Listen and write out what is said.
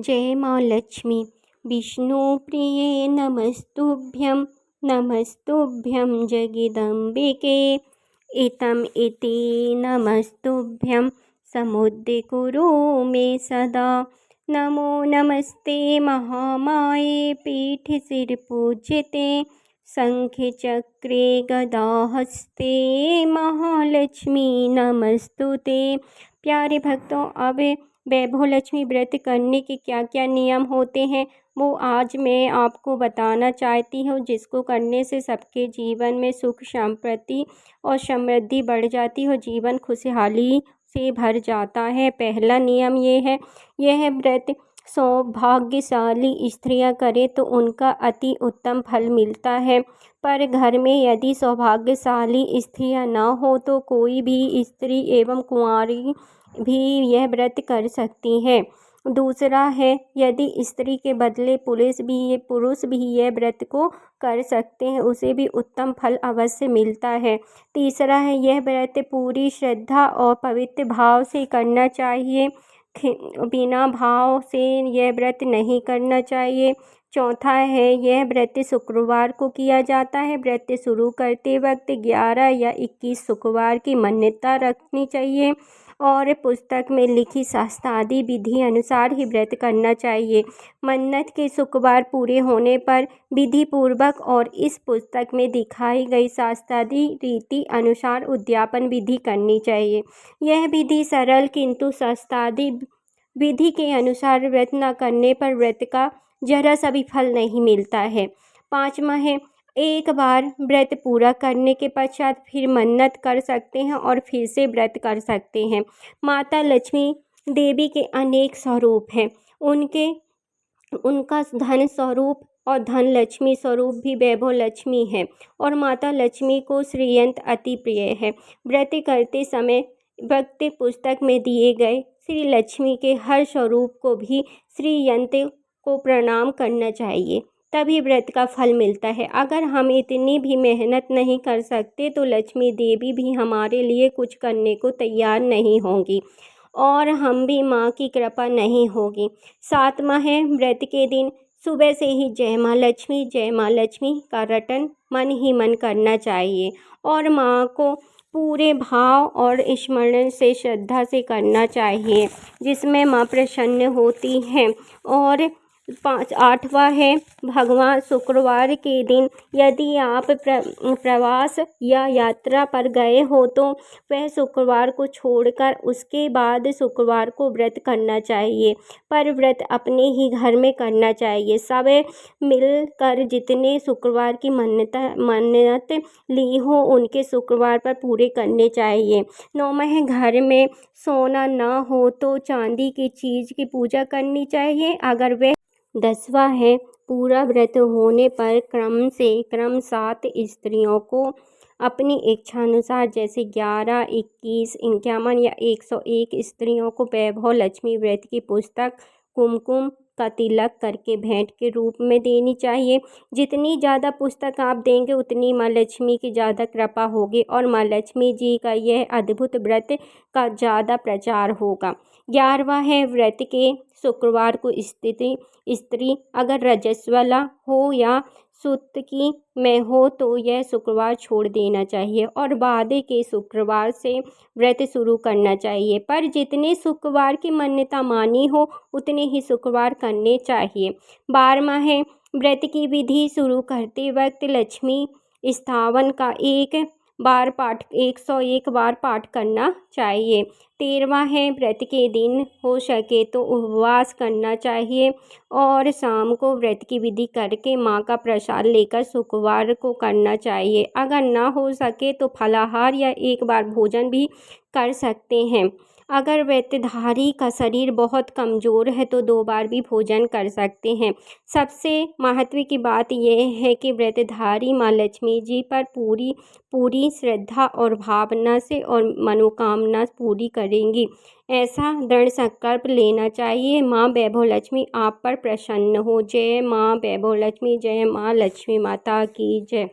जय माँ लक्ष्मी। विष्णुप्रिये नमस्तुभ्यं जगदम्बिके। इतं इति नमस्तुभ्यं समुद्रे कुरु मे सदा। नमो नमस्ते महामाये पीठशिरपूजिते। शङ्खचक्रे गदाहस्ते महालक्ष्मी नमस्तुते। प्यारे भक्तों, अब वैभव लक्ष्मी व्रत करने के क्या क्या नियम होते हैं वो आज मैं आपको बताना चाहती हूँ, जिसको करने से सबके जीवन में सुख शांति और समृद्धि बढ़ जाती हो, जीवन खुशहाली से भर जाता है। पहला नियम ये है, यह व्रत सौभाग्यशाली स्त्रियां करें तो उनका अति उत्तम फल मिलता है। पर घर में यदि सौभाग्यशाली स्त्रियां न हो तो कोई भी स्त्री एवं कुंवारी भी यह व्रत कर सकती हैं। दूसरा है, यदि स्त्री के बदले पुरुष भी यह व्रत को कर सकते हैं, उसे भी उत्तम फल अवश्य मिलता है। तीसरा है, यह व्रत पूरी श्रद्धा और पवित्र भाव से करना चाहिए, बिना भाव से यह व्रत नहीं करना चाहिए। चौथा है, यह व्रत शुक्रवार को किया जाता है। व्रत शुरू करते वक्त 11 या 21 शुक्रवार की मान्यता रखनी चाहिए और पुस्तक में लिखी शास्त्रादि विधि अनुसार ही व्रत करना चाहिए। मन्नत के शुक्रवार पूरे होने पर विधि पूर्वक और इस पुस्तक में दिखाई गई शास्त्रादि रीति अनुसार उद्यापन विधि करनी चाहिए। यह विधि सरल किंतु शास्त्रादि विधि के अनुसार व्रत न करने पर व्रत का जरा सा भी फल नहीं मिलता है। पाँचवा है, एक बार व्रत पूरा करने के पश्चात फिर मन्नत कर सकते हैं और फिर से व्रत कर सकते हैं। माता लक्ष्मी देवी के अनेक स्वरूप हैं। उनका धन स्वरूप और धन लक्ष्मी स्वरूप भी वैभव लक्ष्मी है और माता लक्ष्मी को श्रीयंत्र अति प्रिय है। व्रत करते समय भक्ति पुस्तक में दिए गए श्री लक्ष्मी के हर स्वरूप को भी श्रीयंत्र को प्रणाम करना चाहिए, तभी व्रत का फल मिलता है। अगर हम इतनी भी मेहनत नहीं कर सकते तो लक्ष्मी देवी भी हमारे लिए कुछ करने को तैयार नहीं होंगी और हम भी माँ की कृपा नहीं होगी। सातवां है, व्रत के दिन सुबह से ही जय माँ लक्ष्मी का रटन मन ही मन करना चाहिए और माँ को पूरे भाव और स्मरण से श्रद्धा से करना चाहिए, जिसमें माँ प्रसन्न होती हैं। और आठवां है, भगवान शुक्रवार के दिन यदि आप प्रवास या यात्रा पर गए हो तो वह शुक्रवार को छोड़कर उसके बाद शुक्रवार को व्रत करना चाहिए, पर व्रत अपने ही घर में करना चाहिए। सब मिलकर जितने शुक्रवार की मन्नत ली हो उनके शुक्रवार पर पूरे करने चाहिए। नौवां है, घर में सोना ना हो तो चांदी की चीज़ की पूजा करनी चाहिए अगर वह। 10वां है, पूरा व्रत होने पर क्रम 7 स्त्रियों को अपनी इच्छानुसार जैसे 11, 21, 51 या 101 स्त्रियों को वैभव लक्ष्मी व्रत की पुस्तक कुमकुम का तिलक करके भेंट के रूप में देनी चाहिए। जितनी ज़्यादा पुस्तक आप देंगे उतनी माँ लक्ष्मी की ज़्यादा कृपा होगी और माँ लक्ष्मी जी का यह अद्भुत व्रत का ज़्यादा प्रचार होगा। 11वां है, व्रत के शुक्रवार को स्त्री अगर रजस्वला हो या सूतकी में हो तो यह शुक्रवार छोड़ देना चाहिए और बाद के शुक्रवार से व्रत शुरू करना चाहिए, पर जितने शुक्रवार की मान्यता मानी हो उतने ही शुक्रवार करने चाहिए। 12वां है, व्रत की विधि शुरू करते वक्त लक्ष्मी स्थावन का 101 बार पाठ करना चाहिए। 13वां है, व्रत के दिन हो सके तो उपवास करना चाहिए और शाम को व्रत की विधि करके माँ का प्रसाद लेकर शुक्रवार को करना चाहिए। अगर ना हो सके तो फलाहार या एक बार भोजन भी कर सकते हैं। अगर व्रतधारी का शरीर बहुत कमज़ोर है तो 2 बार भी भोजन कर सकते हैं। सबसे महत्व की बात यह है कि व्रतधारी माँ लक्ष्मी जी पर पूरी श्रद्धा और भावना से और मनोकामना पूरी करेंगी, ऐसा दृढ़ संकल्प लेना चाहिए। माँ वैभव लक्ष्मी आप पर प्रसन्न हो। जय माँ वैभव लक्ष्मी, जय माँ लक्ष्मी माता की जय।